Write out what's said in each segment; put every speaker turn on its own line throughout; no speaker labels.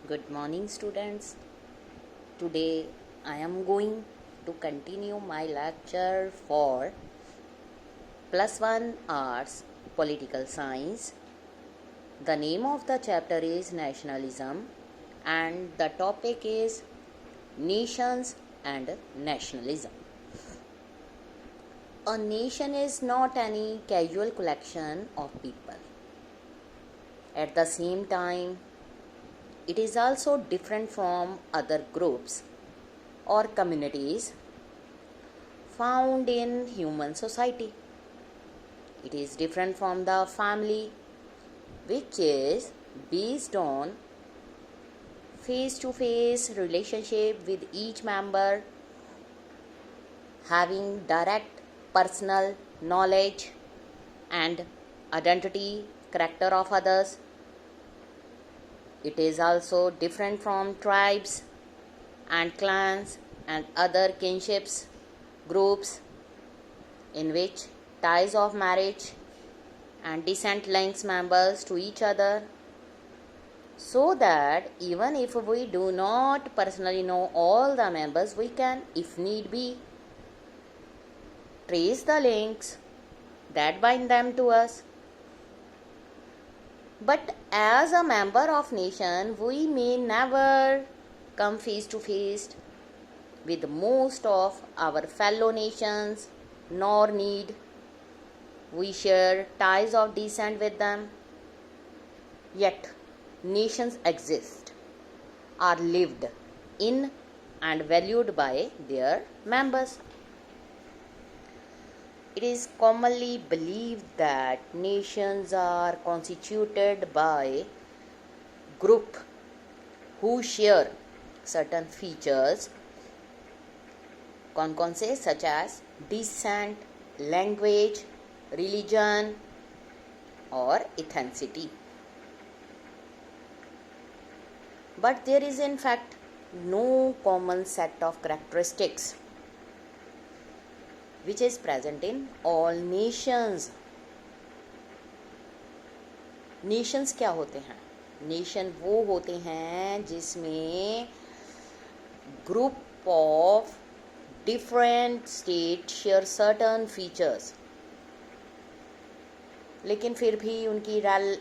Good morning, students. Today I am going to continue my lecture for +1 Arts Political Science. The name of the chapter is Nationalism and the topic is Nations and Nationalism. A nation is not any casual collection of people. At the same time, it is also different from other groups or communities found in human society. It is different from the family, which is based on face-to-face relationship with each member, having direct personal knowledge and identity character of others. It is also different from tribes and clans and other kinships groups in which ties of marriage and descent links members to each other, so that even if we do not personally know all the members, we can, if need be, trace the links that bind them to us. But as a member of nation, we may never come face to face with most of our fellow nations, nor need we share ties of descent with them. Yet nations exist, are lived in and valued by their members. It is commonly believed that nations are constituted by groups who share certain features, कौन से, such as descent, language, religion or ethnicity. But there is in fact no common set of characteristics which is present in all nations. Nations क्या होते हैं? Nation वो होते हैं जिसमें group of different states share certain features, लेकिन फिर भी उनकी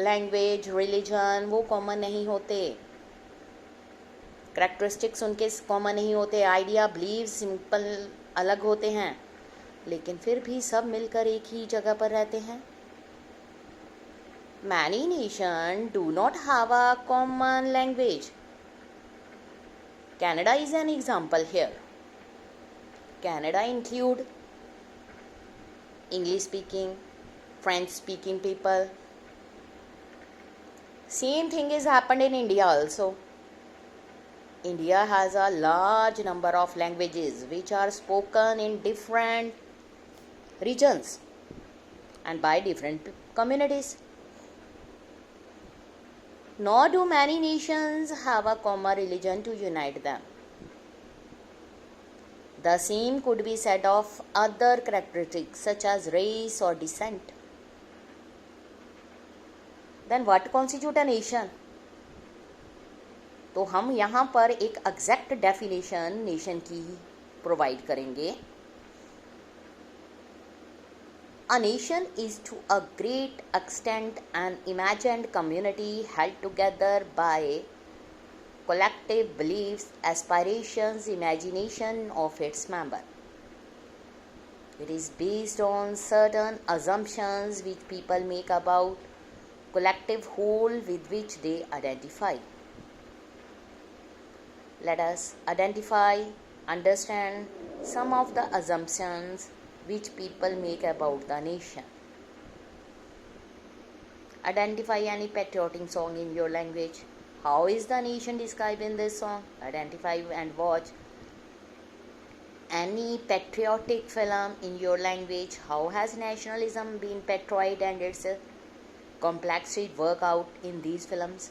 लैंग्वेज, रिलीजन वो कॉमन नहीं होते, कैरेक्टरिस्टिक्स उनके कॉमन नहीं होते, आइडिया, बिलीव सिंपल अलग होते हैं, लेकिन फिर भी सब मिलकर एक ही जगह पर रहते हैं. Many nations do not have a common language. Canada is an example here. Canada include English speaking, French speaking people. Same thing is happened in India also. India has a large number of languages which are spoken in different regions and by different communities. Nor do many nations have a common religion to unite them. The same could be said of other characteristics such as race or descent. Then what constitute a nation? तो हम यहाँ पर एक exact definition nation की provide करेंगे. A nation is to a great extent an imagined community held together by collective beliefs, aspirations, imagination of its member. It is based on certain assumptions which people make about collective whole with which they identify. Let us identify, understand some of the assumptions which people make about the nation. Identify any patriotic song in your language. How is the nation described in this song? Identify and watch any patriotic film in your language. How has nationalism been portrayed and its complexity work out in these films?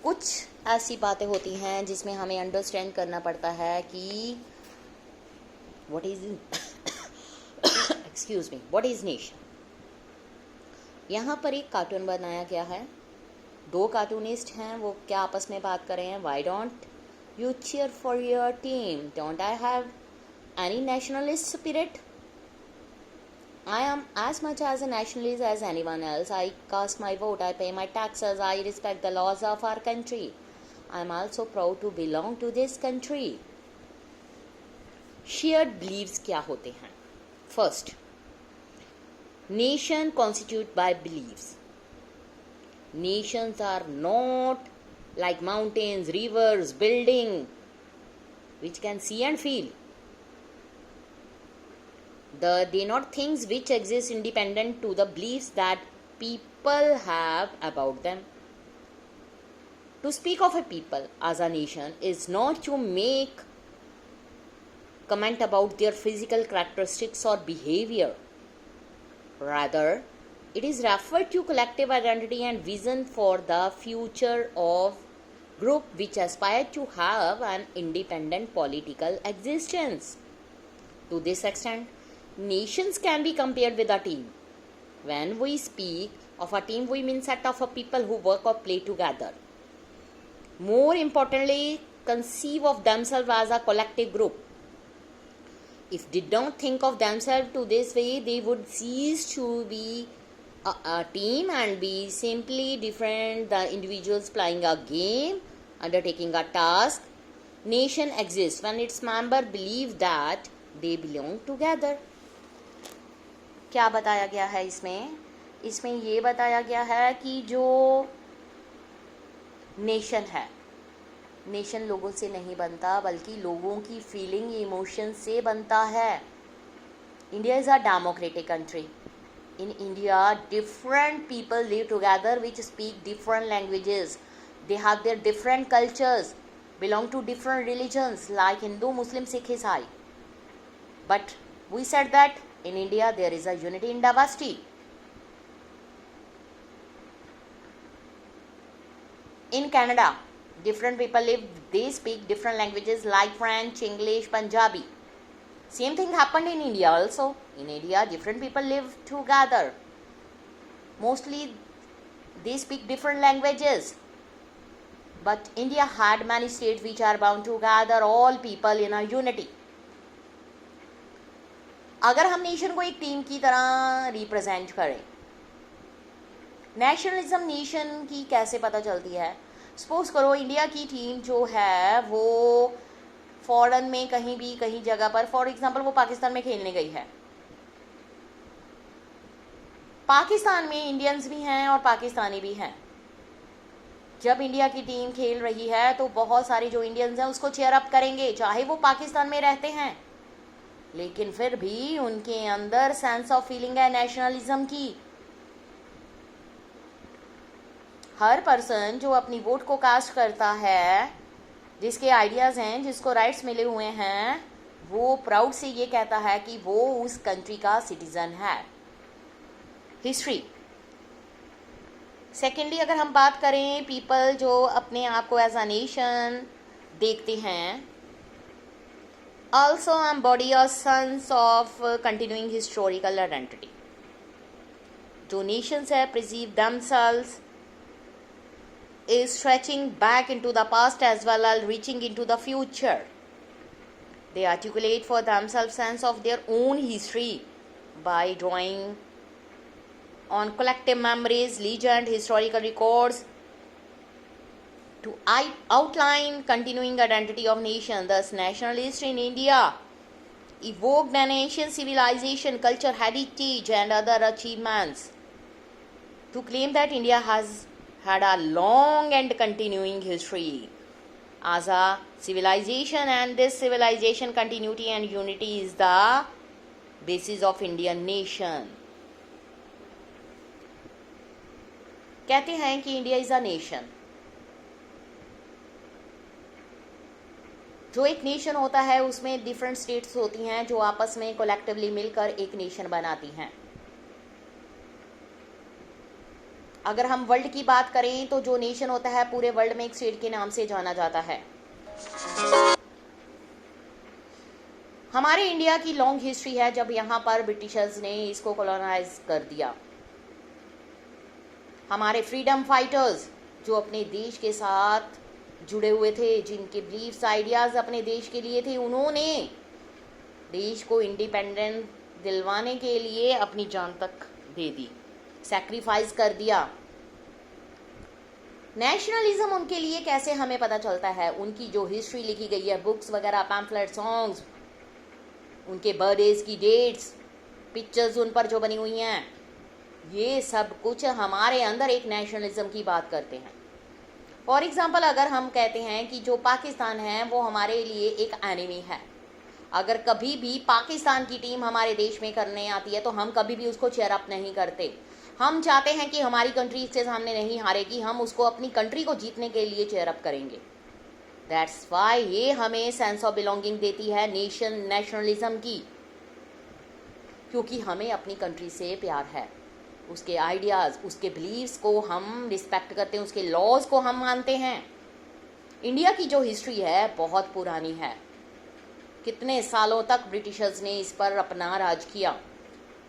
कुछ ऐसी बातें होती हैं जिसमें हमें understand करना पड़ता है कि what is what is nation. यहाँ पर एक कार्टून बनाया गया है दो कार्टूनिस्ट हैं, वो क्या आपस में बात कर रहे हैं, why don't you cheer for your team, don't I have any nationalist spirit, I am as much as a nationalist as anyone else. I cast my vote, I pay my taxes, I respect the laws of our country. I am also proud to belong to this country. Shared beliefs क्या होते हैं? First, nation constituted by beliefs. Nations are not like mountains, rivers, building, which can see and feel. They not things which exist independent to the beliefs that people have about them. To speak of a people as a nation is not to make comment about their physical characteristics or behavior. Rather, it is referred to collective identity and vision for the future of group which aspire to have an independent political existence. To this extent, nations can be compared with a team. When we speak of a team, we mean set of people who work or play together. More importantly, conceive of themselves as a collective group. If they don't think of themselves to this way, they would cease to be a team and be simply different the individuals playing a game, undertaking a task. Nation exists when its members believe that they belong together. क्या बताया गया है इसमें ये बताया गया है कि जो नेशन है, नेशन लोगों से नहीं बनता बल्कि लोगों की फीलिंग इमोशन से बनता है. India is a democratic country. In India different people live together which speak different languages, they have their different cultures, belong to different religions like Hindu, Muslim, Sikh, Isai. But we said that in India there is a unity in diversity. In Canada, different people live, they speak different languages like French, English, Punjabi. Same thing happened in India also. In India, different people live together. Mostly they speak different languages. But India had many states which are bound together, all people in a unity. अगर हम nation को एक team की तरह represent करें, nationalism nation की कैसे पता चलती है? सपोज करो इंडिया की टीम जो है वो फॉरेन में कहीं जगह पर, फॉर एग्जांपल वो पाकिस्तान में खेलने गई है. पाकिस्तान में इंडियंस भी हैं और पाकिस्तानी भी हैं. जब इंडिया की टीम खेल रही है तो बहुत सारे जो इंडियंस हैं उसको चेयर अप करेंगे, चाहे वो पाकिस्तान में रहते हैं, लेकिन फिर भी उनके अंदर सेंस ऑफ फीलिंग है नेशनलिज्म की. हर पर्सन जो अपनी वोट को कास्ट करता है, जिसके आइडियाज़ हैं, जिसको राइट्स मिले हुए हैं, वो प्राउड से ये कहता है कि वो उस कंट्री का सिटीज़न है. हिस्ट्री. सेकेंडली, अगर हम बात करें पीपल जो अपने आप को एज अ नेशन देखते हैं, also embody a sense of continuing historical identity. जो nations है perceive themselves is stretching back into the past as well as reaching into the future. They articulate for themselves sense of their own history by drawing on collective memories, legend, historical records to outline continuing identity of nation. Thus, nationalists in India evoked an ancient civilization, culture, heritage, and other achievements to claim that India has had a long and continuing history as a civilization, and this civilization continuity and unity is the basis of Indian nation. कहते हैं कि India is a nation. जो एक nation होता है उसमें different states होती हैं जो आपस में कोलेक्टिवली मिलकर एक नेशन बनाती हैं. अगर हम वर्ल्ड की बात करें तो जो नेशन होता है पूरे वर्ल्ड में एक स्टेट के नाम से जाना जाता है. हमारे इंडिया की लॉन्ग हिस्ट्री है जब यहाँ पर ब्रिटिशर्स ने इसको कॉलोनाइज कर दिया. हमारे फ्रीडम फाइटर्स जो अपने देश के साथ जुड़े हुए थे, जिनके बिलीफ्स आइडियाज़ अपने देश के लिए थे, उन्होंने देश को इंडिपेंडेंट दिलवाने के लिए अपनी जान तक दे दी, सैक्रिफाइस कर दिया। नेशनलिज्म उनके लिए कैसे हमें पता चलता है, उनकी जो हिस्ट्री लिखी गई है, बुक्स वगैरह, पैम्फलेट, सॉन्ग्स, उनके बर्थडेज की डेट्स, पिक्चर्स उन पर जो बनी हुई हैं, ये सब कुछ हमारे अंदर एक नेशनलिज्म की बात करते हैं। फॉर एग्जाम्पल, अगर हम कहते हैं कि जो पाकिस्तान है वो हमारे लिए एक एनिमी है, अगर कभी भी पाकिस्तान की टीम हमारे देश में करने आती है तो हम कभी भी उसको चेयर अप नहीं करते। हम चाहते हैं कि हमारी कंट्री इसके सामने नहीं हारेगी, हम उसको अपनी कंट्री को जीतने के लिए चेयर अप करेंगे। दैट्स वाई ये हमें सेंस ऑफ बिलोंगिंग देती है नेशनलिज्म की, क्योंकि हमें अपनी कंट्री से प्यार है, उसके आइडियाज़, उसके बिलीव्स को हम रिस्पेक्ट करते हैं, उसके लॉज को हम मानते हैं। इंडिया की जो हिस्ट्री है बहुत पुरानी है, कितने सालों तक ब्रिटिशर्स ने इस पर अपना राज किया।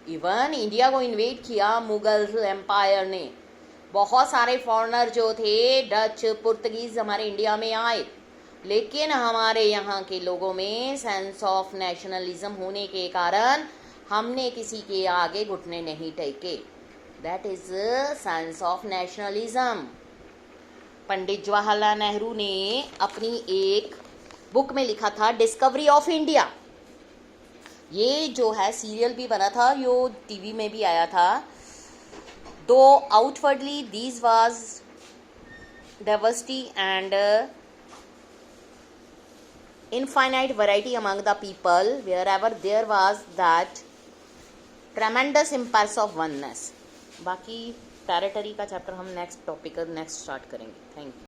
इवन इंडिया को इन्वेड किया मुगल एम्पायर ने, बहुत सारे फॉरेनर जो थे, डच, पुर्तगीज हमारे इंडिया में आए, लेकिन हमारे यहाँ के लोगों में सेंस ऑफ नेशनलिज्म होने के कारण हमने किसी के आगे घुटने नहीं टेके। That is sense of nationalism. Pandit Jawaharlal Nehru ने अपनी एक बुक में लिखा था डिस्कवरी ऑफ इंडिया। ये जो है सीरियल भी बना था, यो टीवी में भी आया था। दो outwardly these was diversity and infinite variety among the people, wherever there was that tremendous impulse of oneness। बाकी टेरिटरी का चैप्टर हम नेक्स्ट टॉपिक नेक्स्ट स्टार्ट करेंगे। Thank you.